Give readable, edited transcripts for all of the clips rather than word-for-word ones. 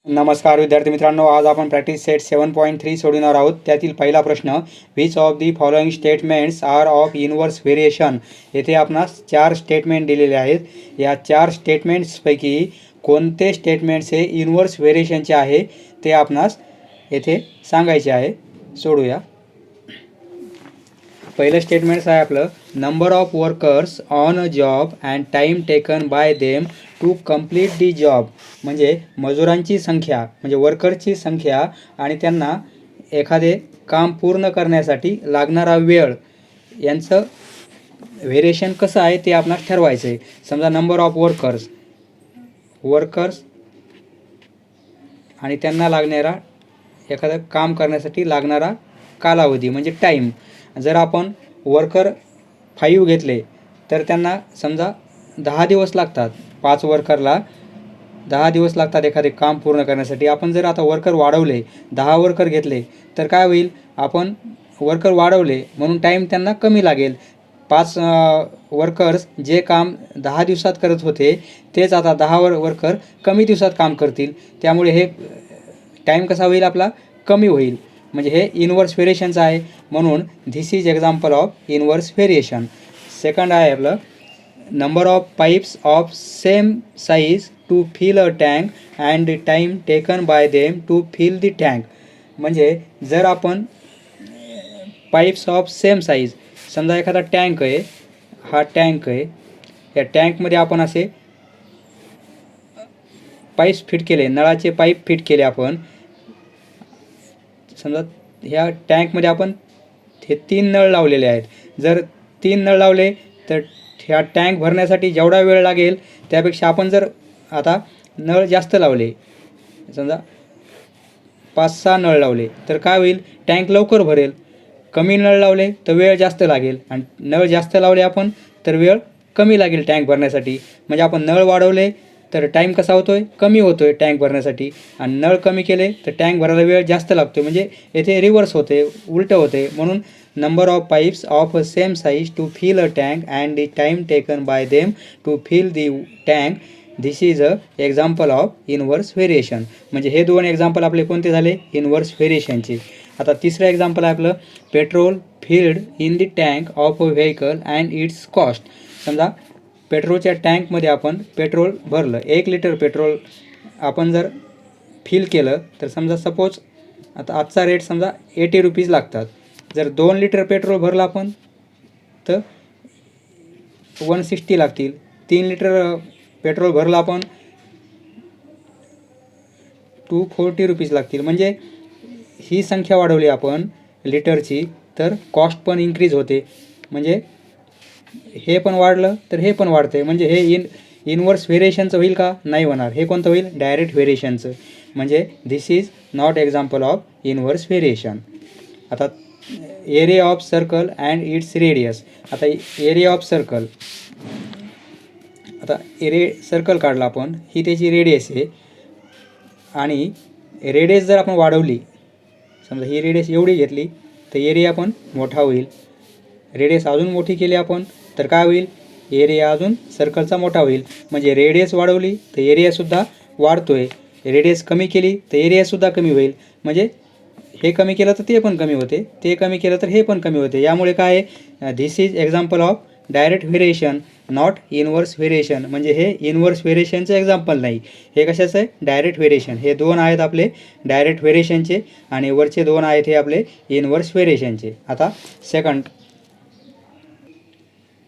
नमस्कार विद्यार्थी मित्रांनो, आज आपण प्रॅक्टिस सेट 7.3 सोडवणार आहोत. त्यातील पहिला प्रश्न, which of the following statements are of inverse variation. येथे आपणास 4 स्टेटमेंट दिलेले आहेत. या 4 स्टेटमेंट्सपैकी कोणते स्टेटमेंट्स हे इनवर्स व्हेरिएशनचे आहे ते आपणास येथे सांगायचे आहे. सोडूया. पहिलं स्टेटमेंट्स आहे आपलं, number of workers on a job and time taken by them to complete the job. म्हणजे मजुरांची संख्या म्हणजे वर्करची संख्या आणि त्यांना एखादे काम पूर्ण करण्यासाठी लागणारा वेळ यांचं व्हेरिएशन कसं आहे ते आपणास ठरवायचं आहे. समजा नंबर ऑफ वर्कर्स आणि त्यांना लागणारा एखादं काम करण्यासाठी लागणारा कालावधी म्हणजे टाईम. जर आपण वर्कर 5 घेतले तर त्यांना समजा 10 दिवस लागतात. 5 वर्करला 10 दिवस लागतात एखादे काम पूर्ण करण्यासाठी. आपण जर आता वर्कर वाढवले, 10 वर्कर घेतले तर काय होईल, आपण वर्कर वाढवले म्हणून टाईम त्यांना कमी लागेल. 5 वर्कर्स जे काम 10 दिवसात करत होते तेच आता 10 वर्कर कमी दिवसात काम करतील. त्यामुळे हे टाईम कसा होईल आपला, कमी होईल. म्हणजे हे इनवर्स व्हेरिएशनचं आहे. म्हणून this is example of inverse variation. Second आहे आपलं, number of pipes of same size to fill a tank and the time taken by them to fill the tank. म्हणजे जर आपण पाईप्स ऑफ सेम साईज, समजा एखादा tank आहे, हा tank आहे, या टँकमध्ये आपण असे पाईप्स फिट केले, नळाचे पाईप फिट केले. आपण समजा ह्या टँकमध्ये आपण हे 3 नळ लावलेले आहेत. जर 3 नळ लावले तर ह्या टँक भरण्यासाठी जेवढा वेळ लागेल त्यापेक्षा आपण जर आता नळ जास्त लावले, समजा 5-6 नळ लावले तर काय होईल, टँक लवकर भरेल. कमी नळ लावले तर वेळ जास्त लागेल आणि नळ जास्त लावले आपण तर वेळ कमी लागेल टँक भरण्यासाठी. म्हणजे आपण नळ वाढवले तर टाईम कसा होतोय, कमी होतोय टँक भरण्यासाठी. आणि नळ कमी केले तर टँक भरायला वेळ जास्त लागतोय. म्हणजे येथे रिव्हर्स होते, उलटं होते. म्हणून number of pipes of a same size to fill a tank and the time taken by them to fill the tank, this is a example of inverse variation. म्हणजे हे 2 एक्झाम्पल आपले कोणते झाले, इनवर्स व्हेरिएशनचे. आता तिसरं एक्झाम्पल आहे आपलं, petrol filled in the tank of a vehicle and it's cost. समजा पेट्रोलच्या टँकमध्ये आपण पेट्रोल भरलं, 1 लिटर पेट्रोल आपण जर फिल केलं तर समजा सपोज आता आजचा रेट समजा 80 रुपीज लागतात. जर 2 लिटर पेट्रोल भरलं आपण तर 160 लागतील. 3 लिटर पेट्रोल भरलं आपण 240 रुपीज लागतील. म्हणजे ही संख्या वाढवली आपण लिटरची तर कॉस्ट पण इन्क्रीज होते. म्हणजे हे पण वाढलं तर हे पण वाढते. म्हणजे हे इनवर्स व्हेरिएशनचं होईल का, नाही होणार. हे कोणतं होईल, डायरेक्ट व्हेरिएशनचं. म्हणजे this is not example of inverse variation. आता area of circle and its radius. आता एरिया ऑफ सर्कल, आता सर्कल काढला आपण, ही त्याची रेडियस आहे. आणि रेडियस जर आपण वाढवली, समजा ही रेडियस एवढी घेतली तर एरिया पण मोठा होईल. रेडियस अजून मोठी केली आपण तर काय होईल, एरिया अजून सर्कलचा मोठा होईल. म्हणजे रेडियस वाढवली तर एरियासुद्धा वाढतोय, रेडियस कमी केली तर एरियासुद्धा कमी होईल. म्हणजे हे कमी केलं तर ते पण कमी होते, ते कमी केलं तर हे पण कमी होते. यामुळे काय आहे, this is example of direct variation not inverse variation. म्हणजे हे इनवर्स व्हेरिएशनचं एक्झाम्पल नाही. हे कशाचं आहे, डायरेक्ट व्हेरिएशन. हे 2 आहेत आपले डायरेक्ट व्हेरिएशनचे आणि वरचे 2 आहेत हे आपले इनवर्स व्हेरिएशनचे. आता सेकंड,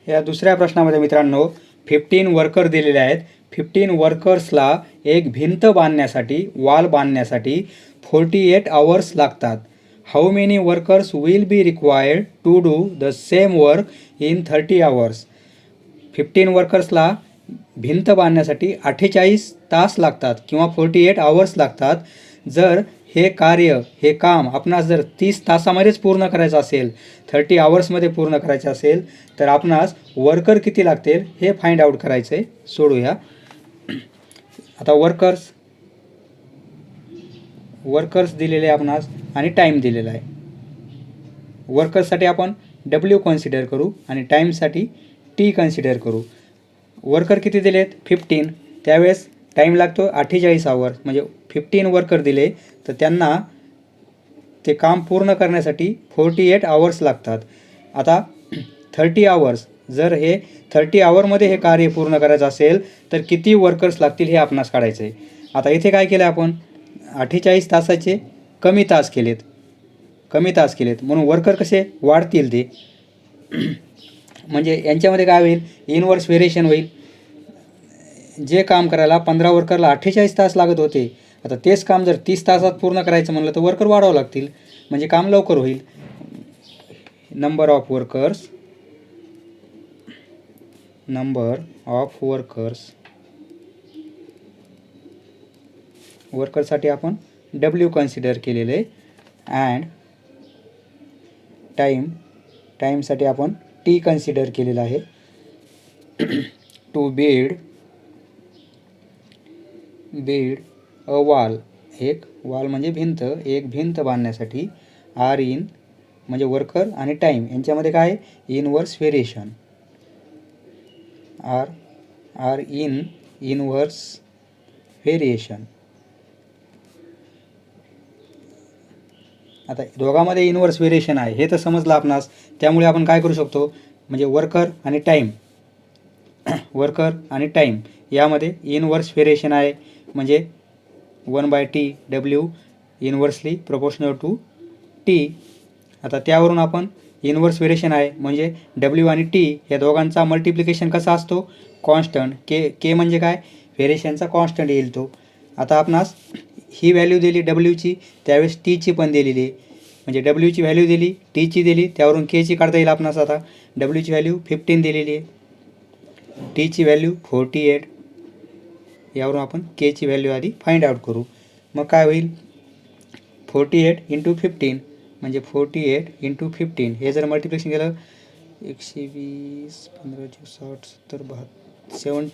या दुसऱ्या प्रश्नामध्ये मित्रांनो 15 वर्कर दिलेले आहेत. 15 वर्कर्सला एक भिंत बांधण्यासाठी, वॉल बांधण्यासाठी 48 आवर्स लागतात. How many workers will be required to do the same work in 30 hours. 15 वर्कर्सला भिंत बांधण्यासाठी 48 तास लागतात किंवा 48 आवर्स लागतात. जर हे कार्य, हे काम आपणास जर 30 तासामध्येच पूर्ण करायचं असेल, 30 आवर्समध्ये पूर्ण करायचं असेल तर आपणास वर्कर किती लागतील हे फाइंड आउट करायचं आहे. सोडूया. आता वर्कर्स दिलेले आपणास आणि टाईम दिलेला आहे. वर्कर्ससाठी आपण W कन्सिडर करू आणि टाईमसाठी T कन्सिडर करू. वर्कर किती दिलेत, 15. त्यावेळेस टाईम लागतो 48 आवर्स, म्हणजे 15 वर्कर दिले तर त्यांना ते काम पूर्ण करण्यासाठी 48 आवर्स लागतात. आता 30 आवर्स, जर हे 30 आवरमध्ये हे कार्य पूर्ण करायचं असेल तर किती वर्कर्स लागतील हे आपणास काढायचं आहे. आता इथे काय केलं आपण, 48 तासाचे कमी तास केलेत, म्हणून वर्कर कसे वाढतील ते. म्हणजे यांच्यामध्ये काय होईल, इनवर्स व्हेरिएशन होईल. जे काम करायला 15 वर्करला 48 तास लागत होते, आता तेच काम जर 30 तासात पूर्ण करायचं म्हणलं तर वर्कर वाढावं लागतील, म्हणजे काम लवकर होईल. नंबर ऑफ वर्करसाठी आपण W कन्सिडर केलेले. अँड टाईमसाठी आपण T कन्सिडर केलेला आहे. टू बिल्ड अ वॉल, एक वॉल म्हणजे भिंत, एक भिंत बांधण्यासाठी R इन म्हणजे वर्कर आणि टाईम यांच्यामध्ये काय आहे, inverse variation. R in inverse variation. आता दोघांमध्ये इनवर्स व्हेरिएशन आहे हे तर समजलं आपणास. त्यामुळे आपण काय करू शकतो, म्हणजे वर्कर आणि टाईम यामध्ये इनवर्स व्हेरिएशन आहे, म्हणजे 1/T W inversely proportional to T. आता त्यावरून आपण इनवर्स व्हेरिएशन आहे म्हणजे W आणि T या दोघांचा मल्टिप्लिकेशन कसा असतो, कॉन्स्टंट. के म्हणजे काय, व्हेरिएशनचा कॉन्स्टंट येईल तो. आता आपणास ही व्हॅल्यू दिली Wची, त्यावेळेस Tची पण दिलेली आहे, म्हणजे Wची व्हॅल्यू दिली, Tची दिली, त्यावरून Kची काढता येईल आपणास. आता Wची व्हॅल्यू 15 दिलेली आहे, Tची व्हॅल्यू 48, यावरून आपण Kची व्हॅल्यू आधी फाइंड आउट करू. मग काय होईल, 48 × 15 म्हणजे 48 × 15 हे जर मल्टिप्लिकेशन केलं 120 15 60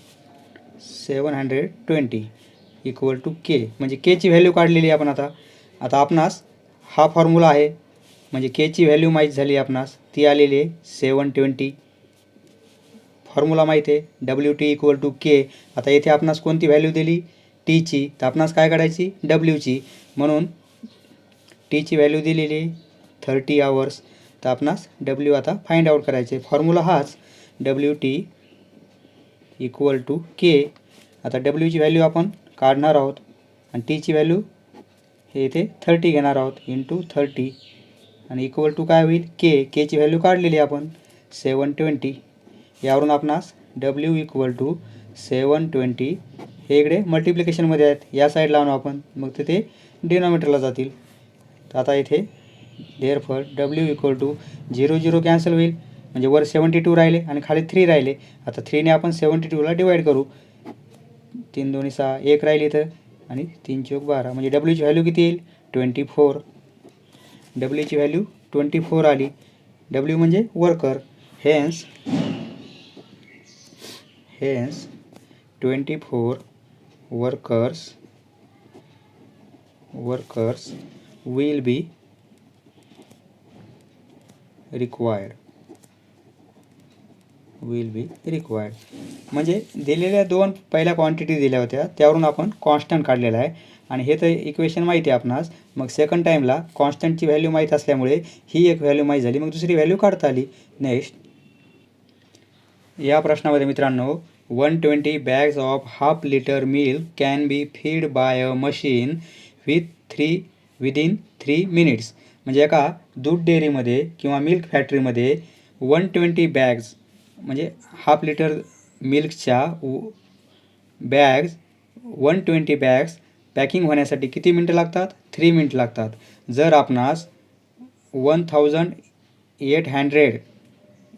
720 इक्वल टू K, म्हणजे Kची व्हॅल्यू काढलेली आहे आपण. आता आपणास हा फॉर्म्युला आहे, म्हणजे Kची व्हॅल्यू माहीत झाली आपणास, ती आलेली आहे 720. फॉर्म्युला माहीत आहे WT इक्वल टू K. आता येथे आपणास कोणती व्हॅल्यू दिली, Tची, तर आपणास काय काढायची, Wची. म्हणून Tची व्हॅल्यू दिलेली 30 आवर्स, तर आपणास W आता फाइंड आउट करायचे. फॉर्म्युला हाच WT इक्वल टू K. आता Wची व्हॅल्यू आपण काढणार आहोत आणि Tची व्हॅल्यू हे इथे 30 घेणार आहोत इंटू 30 आणि इक्वल टू काय होईल, Kची व्हॅल्यू काढलेली आपण 720. यावरून आपणास W इक्वल टू 720 हे इकडे मल्टिप्लिकेशनमध्ये आहेत, या साईड लावून आपण, मग ते डिनॉमिनेटरला जातील. तर आता इथे therefore W equal to 0 0 cancel होईल, म्हणजे वर 72 राहिले आणि खाली 3 राहिले. आता 3ने आपण 72ला डिवाईड करू, 3 2 6 1 राहिली इथं आणि 3 चौक 12, म्हणजे Wची व्हॅल्यू किती येईल, 24. Wची व्हॅल्यू 24 आली. W म्हणजे worker, hence 24 workers will be required. म्हणजे दिलेल्या दोन पहिल्या क्वांटिटी दिल्या होत्या, त्यावरून आपण कॉन्स्टंट काढलेला आहे आणि हे तर इक्वेशन माहिती आहे आपणास. मग सेकंड टाईमला कॉन्स्टंटची व्हॅल्यू माहीत असल्यामुळे ही एक व्हॅल्यू माहीत झाली, मग दुसरी व्हॅल्यू काढता आली. नेक्स्ट या प्रश्नामध्ये मित्रांनो, 120 bags of half litre milk can be feed by a machine within 3 minutes. म्हणजे एका दूध डेअरीमध्ये किंवा मिल्क फॅक्टरीमध्ये 120 बॅग्स म्हणजे हाफ लिटर मिल्कच्या बॅग्स 120 बॅग्स पॅकिंग होण्यासाठी किती मिनटं लागतात, 3 मिनटं लागतात. जर आपणास 1800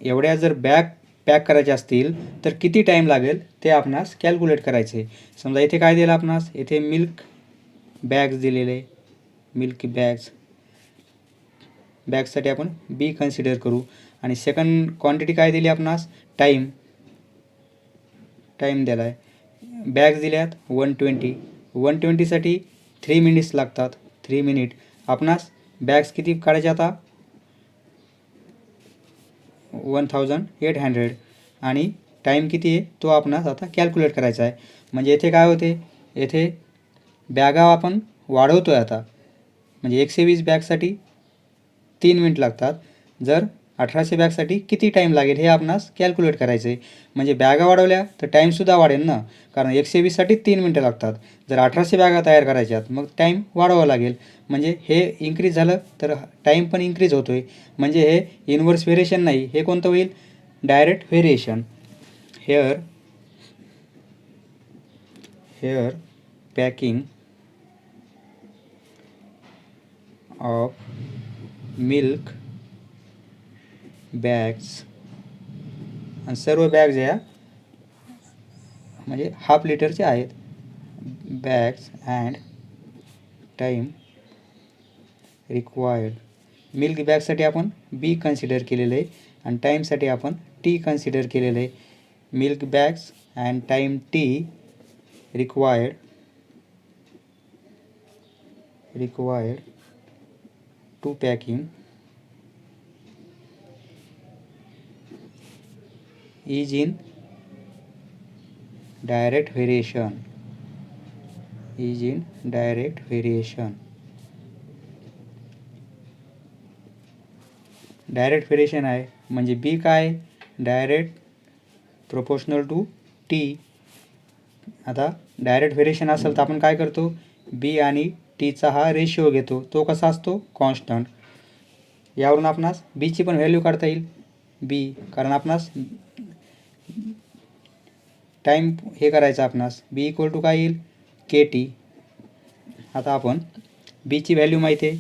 एवढ्या जर बॅग पॅक करायचे असतील तर किती टाईम लागेल ते आपणास कॅल्क्युलेट करायचे. समजा इथे काय दिलं आपणास, इथे मिल्क बॅग्स दिलेले, मिल्क बॅग्ससाठी आपण B कन्सिडर करू. आणि सेकंड क्वांटिटी काय दिली आपणास, टाईम दिला आहे. बॅग्स दिल्यात 120साठी 3 मिनिट्स लागतात, 3 मिनिट. आपणास बॅग्स किती काढायचे आता, 1800 आणि टाईम किती आहे तो आपणास आता कॅल्क्युलेट करायचा आहे. म्हणजे येथे काय होते, येथे बॅगा आपण वाढवतो आहे आता, म्हणजे 120 बॅगसाठी 3 मिनिट लागतात. जर 1800 बॅगसाठी किती टाईम लागेल हे आपणास कॅल्क्युलेट करायचं आहे. म्हणजे बॅगा वाढवल्या तर टाईमसुद्धा वाढेल ना, कारण 120साठी 3 मिनटं लागतात. जर 1800 बॅगा तयार करायच्यात मग टाईम वाढवावा लागेल. म्हणजे हे इन्क्रीज झालं तर टाईम पण इन्क्रीज होतो आहे. म्हणजे हे इन्व्हर्स व्हेरिएशन नाही, हे कोणतं होईल? Direct variation. Here packing of milk bags, आणि सर्व बॅग्स ह्या म्हणजे हाफ लिटरचे आहेत. Bags and time required. Milk बॅगसाठी आपण बी कन्सिडर केलेलं आहे आणि टाईमसाठी आपण टी कन्सिडर केलेलं आहे. Milk bags and time T required to packing is in direct variation. Direct variation आहे म्हणजे बी काय? Direct proportional to T. आता डायरेक्ट व्हेरिएशन असेल तर आपण काय करतो? बी आणि टीचा हा रेशिओ घेतो. तो कसा असतो? कॉन्स्टंट. यावरून आपणास बीची पण व्हॅल्यू काढता येईल. बी, कारण आपणास टाईम हे करायचं आपणास. बी इक्वल टू काय येईल? के टी. आता आपण बीची व्हॅल्यू माहिती आहे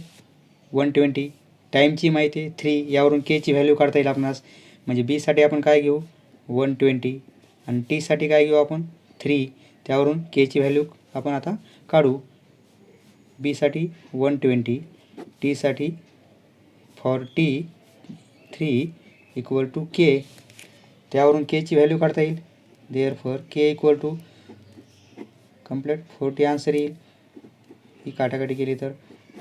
120, टाईमची माहिती आहे 3, यावरून केची व्हॅल्यू काढता येईल आपणास. म्हणजे बीसाठी आपण काय घेऊ? 120 आणि टीसाठी काय घेऊ आपण? 3. त्यावरून केची व्हॅल्यू आपण आता काढू. बीसाठी 120, टीसाठी for T 3 equal to K. त्यावरून केची व्हॅल्यू काढता येईल. Therefore K equal to complete 40 answer येईल. ही काटाकाटी केली तर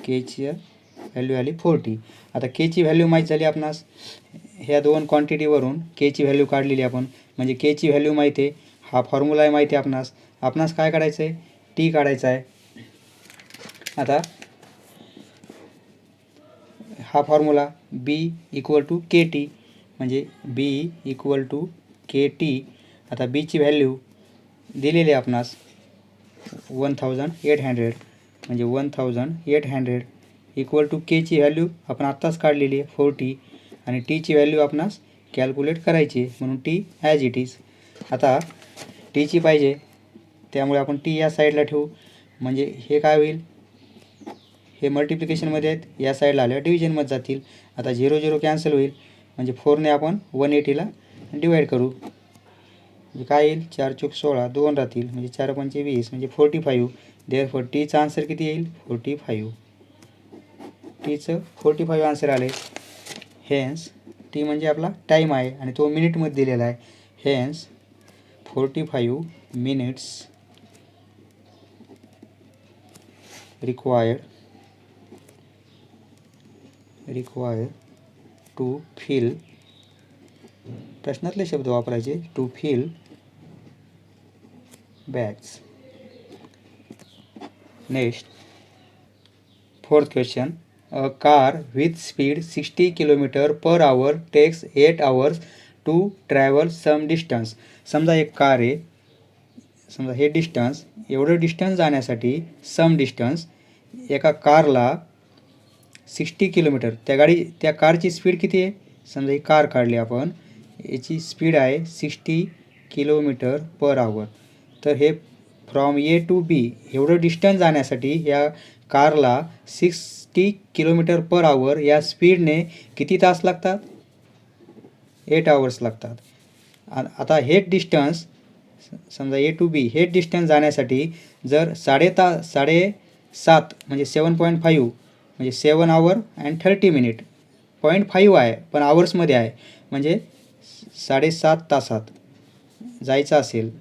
केची व्हॅल्यू आली 40. आता केची व्हॅल्यू माहीत झाली आपणास. ह्या दोन क्वांटिटीवरून केची व्हॅल्यू काढलेली आपण. म्हणजे केची व्हॅल्यू माहिती आहे. हा फॉर्म्युला आहे माहिती आहे आपणास काय काढायचं आहे? टी काढायचा आहे. आता हा formula B equal to K T, म्हणजे B equal to K T. आता बीची व्हॅल्यू दिलेली आहे आपणास 1800, म्हणजे 1800 इक्वल टू केची व्हॅल्यू आपण आत्ताच काढलेली आहे 40, आणि टीची व्हॅल्यू आपणास कॅल्क्युलेट करायची म्हणून टी ॲज इट इज. आता टीची पाहिजे त्यामुळे आपण टी या साईडला ठेवू. म्हणजे हे काय होईल? हे मल्टिप्लिकेशनमध्ये आहेत, या साईडला आल्या डिव्हिजनमध्ये जातील. आता 0 0 कॅन्सल होईल. म्हणजे 4ने आपण 180ला डिवाईड करू. म्हणजे काय येईल? 4 चूक 16, 2 राहतील. म्हणजे 4 पंचे 20, म्हणजे 45. देअरफॉर टीचा आन्सर किती येईल? 45. टीचं 45 आन्सर आले. हेन्स टी म्हणजे आपला टाईम आहे आणि तो मिनिटमध्ये दिलेला आहे. Hence 45 minutes required to fill, प्रश्नातले शब्द वापरायचे, to fill bags. Next 4th question. A car with speed 60 km/h takes 8 hours to travel some distance. समजा एक कार आहे, समजा हे डिस्टन्स, एवढं डिस्टन्स जाण्यासाठी सम डिस्टन्स एका कारला 60 किलोमीटर, त्या कारची स्पीड किती आहे? समजा ही कार काढली आपण, याची स्पीड आहे 60 km/h. तर हे फ्रॉम ए टू बी एवढं डिस्टन्स जाण्यासाठी या कारला 60 km/h या स्पीडने किती तास लागतात? 8 hours लागतात. आता हेच डिस्टन्स समजा ए टू बी हेच डिस्टन्स जाण्यासाठी जर 7.5 म्हणजे 7.5 म्हणजे 7 hour and 30 minutes, 0.5 आहे पण आवर्समध्ये आहे, म्हणजे 7.5 तासात जायचं असेल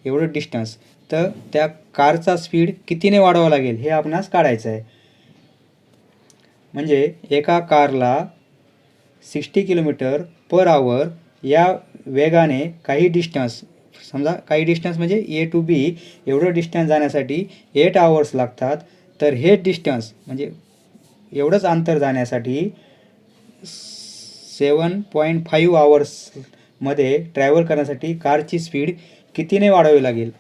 एवढं डिस्टन्स, तर त्या कारचा स्पीड कितीने वाढवावा लागेल हे आपणास काढायचं आहे. म्हणजे एका कारला 60 km/h या वेगाने काही डिस्टन्स समजा काही डिस्टन्स म्हणजे ए टू बी एवढं डिस्टन्स जाण्यासाठी 8 आवर्स लागतात, तर हे डिस्टन्स म्हणजे एवढंच अंतर जाण्यासाठी 7.5 आवर्समध्ये ट्रॅव्हल करण्यासाठी कारची स्पीड कितीने वाढवावी लागेल.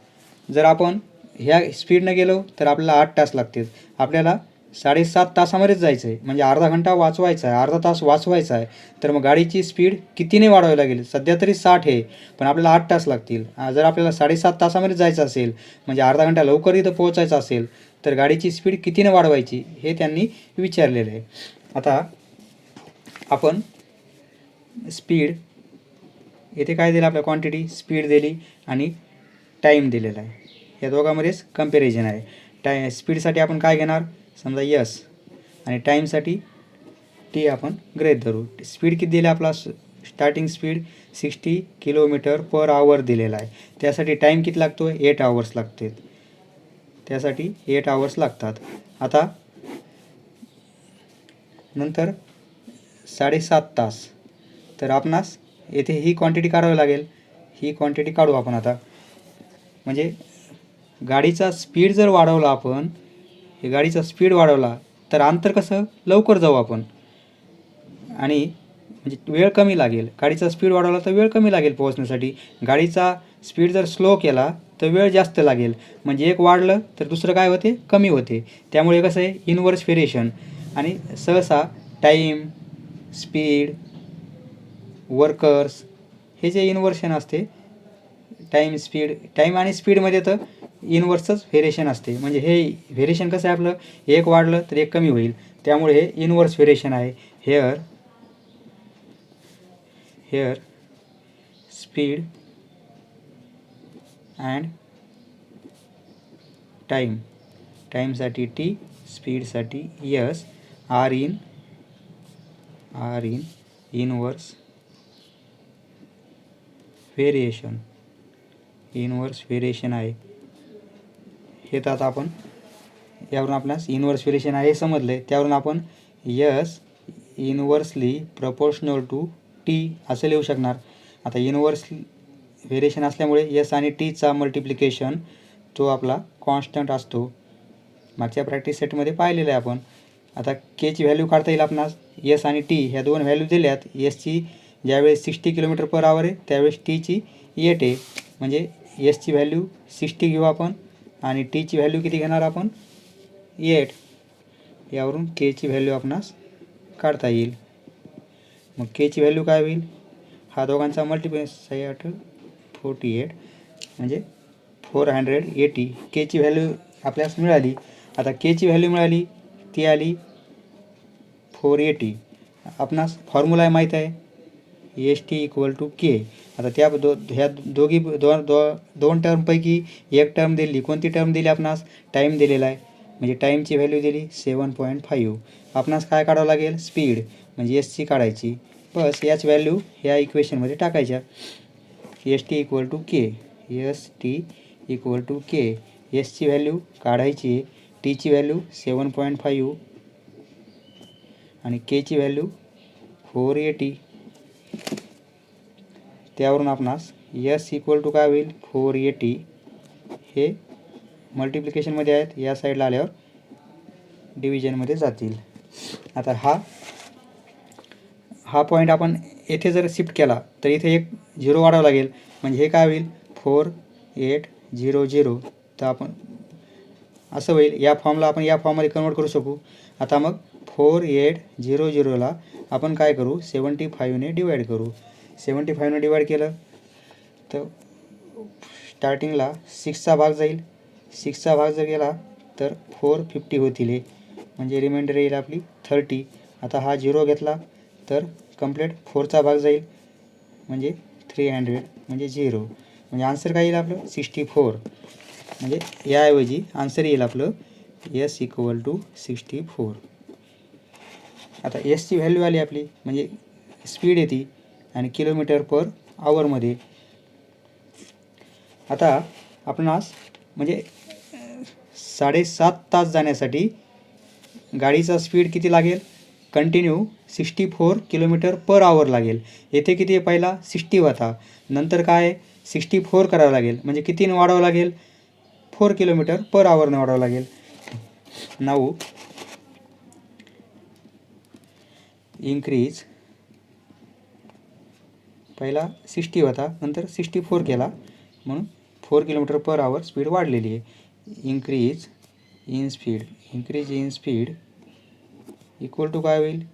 जर आपण ह्या स्पीडनं गेलो तर आपल्याला 8 तास लागतील. आपल्याला 7.5 तासामध्येच जायचं आहे, म्हणजे अर्धा घंटा वाचवायचा आहे, अर्धा तास वाचवायचा आहे. तर मग गाडीची स्पीड कितीने वाढवावी लागेल. सध्या तरी 60 आहे, पण आपल्याला 8 तास लागतील. जर आपल्याला 7.5 तासामध्ये जायचं असेल, म्हणजे अर्धा घंटा लवकर इथं पोहोचायचं असेल, तर गाडीची स्पीड कितीने वाढवायची हे त्यांनी विचारलेलं आहे. आता आपण स्पीड येथे काय दिलं आपल्या क्वांटिटी, स्पीड दिली आणि टाईम दिलेला आहे. या दोघांमध्येच कंपॅरिझन आहे. स्पीडसाठी आपण काय घेणार, समजा यस, आणि टाईमसाठी टी आपण गृहीत धरू. स्पीड किती दिला आपला, स्टार्टिंग स्पीड 60 km/h दिलेला आहे. त्यासाठी टाईम किती लागतो, 8 आवर्स लागते. त्यासाठी 8 आवर्स लागतात. आता नंतर 7.5 तास, तर आपणास येथे ही क्वांटिटी काढावी लागेल. ही क्वांटिटी काढू आपण आता. म्हणजे गाडीचा स्पीड जर वाढवला आपण, हे गाडीचा स्पीड वाढवला तर अंतर कसं लवकर जाऊ आपण, आणि म्हणजे वेळ कमी लागेल. गाडीचा स्पीड वाढवला तर वेळ कमी लागेल पोहोचण्यासाठी. गाडीचा स्पीड जर स्लो केला तर वेळ जास्त लागेल. म्हणजे एक वाढलं तर दुसरं काय होते, कमी होते. त्यामुळे कसं आहे, इनवर्स व्हेरिएशन. आणि सहसा टाईम, स्पीड, वर्कर्स हे जे इन्व्हर्शन असते, टाईम आणि स्पीडमध्ये तर इनवर्सच व्हेरिएशन असते. म्हणजे हे व्हेरिएशन कसं आहे आपलं, एक वाढलं तर एक कमी होईल. त्यामुळे हे इनवर्स व्हेरिएशन आहे. हेअर स्पीड अँड टाईमसाठी टी, स्पीडसाठी S, are in inverse variation आहे. हे तर आता आपण यावरून आपल्यास इनवर्स व्हेरिएशन आहे हे समजलं आहे. त्यावरून आपण yes inversely proportional to T असं लिहू शकणार. आता इनवर्स व्हेरिएशन असल्यामुळे यस आणि टीचा मल्टिप्लिकेशन तो आपला कॉन्स्टंट असतो. मागच्या प्रॅक्टिस सेटमध्ये पाहिलेलं आहे आपण. आता केची व्हॅल्यू काढता येईल आपणास. यस आणि टी ह्या दोन व्हॅल्यू दिल्यात. एसची ज्यावेळेस 60 km/h आहे त्यावेळेस टीची 8 आहे. म्हणजे एसची व्हॅल्यू 60 घेऊ आपण आणि टीची व्हॅल्यू किती घेणार आपण, 8. यावरून केची व्हॅल्यू आपणास काढता येईल. मग केची व्हॅल्यू काय होईल, हा दोघांचा मल्टिप्लिकेशन 48 म्हणजे 480. केची व्हॅल्यू आपल्यास मिळाली. आता केची व्हॅल्यू मिळाली ती आली 480. आपणास फॉर्म्युला माहीत आहे, ST = K. आता त्या ह्या दोन टर्मपैकी एक टर्म दिली. कोणती टर्म दिली आपणास, टाईम दिलेला आहे. म्हणजे टाईमची व्हॅल्यू दिली 7.5. आपणास काय काढावं लागेल, स्पीड, म्हणजे SC काढायची. बस याच व्हॅल्यू ह्या इक्वेशनमध्ये टाकायच्या. ST = K. एसची व्हॅल्यू काढायची, टीची व्हॅल्यू 7.5 आणि केची व्हॅल्यू 480. त्यावरून आपणास S = काय होईल, 480. हे मल्टिप्लिकेशनमध्ये आहेत, या साईडला आल्यावर डिव्हिजनमध्ये जातील. आता हा पॉईंट आपण येथे जर शिफ्ट केला तर इथे एक 0 वाढावं लागेल. म्हणजे हे काय होईल, 4800. तर आपण असं होईल, या फॉर्मला आपण या फॉर्ममध्ये कन्वर्ट करू शकू. आता मग 4800ला आपण काय करू, 75ने डिवाईड करू. 75ने डिवाईड केलं तर स्टार्टिंगला 6चा भाग जाईल. 6चा भाग जर गेला तर 450 होतील. म्हणजे रिमाइंडर येईल आपली 30. आता हा 0 घेतला तर कंप्लीट 4चा भाग जाईल म्हणजे 300 म्हणजे 0. म्हणजे आन्सर काय येईल आपलं, 64. म्हणजे याऐवजी आन्सर येईल आपलं S = 64. आता एसची व्हॅल्यू आली आपली, म्हणजे स्पीड येते आणि km/h मध्ये. आता आपणास म्हणजे 7.5 तास जाण्यासाठी गाडीचा स्पीड किती लागेल, कंटिन्यू 64 km/h लागेल. येथे किती आहे, पहिला 60 होता, नंतर काय 64 करावं लागेल. म्हणजे कितीने वाढवावं लागेल? 4 किलोमीटर पर आवरनं वाढवावं लागेल. नाऊ इन्क्रीज, पहिला 60 होता, नंतर 64 केला, म्हणून 4 किलोमीटर पर आवर स्पीड वाढलेली आहे. Increase in speed equal to काय होईल?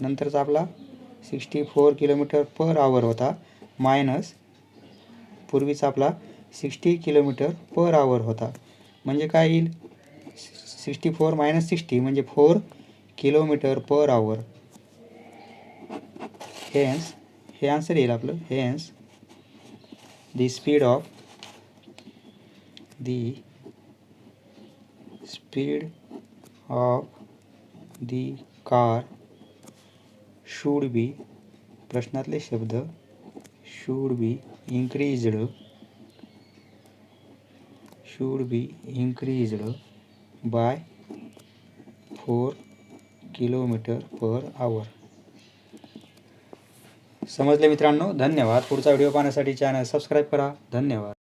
नंतरचा आपला 64 किलोमीटर पर आवर होता मायनस पूर्वीचा आपला 60 किलोमीटर पर आवर होता. म्हणजे काय येईल? 64 मायनस 60 म्हणजे 4 किलोमीटर पर आवर. हेन्स हे आन्सर येईल आपलं. Hence the speed of the car should be, प्रश्नातले शब्द should be increased by 4 kilometre per hour. समजले मित्रांनो? धन्यवाद. पुढचा व्हिडिओ पाहण्यासाठी चॅनल सबस्क्राईब करा. धन्यवाद.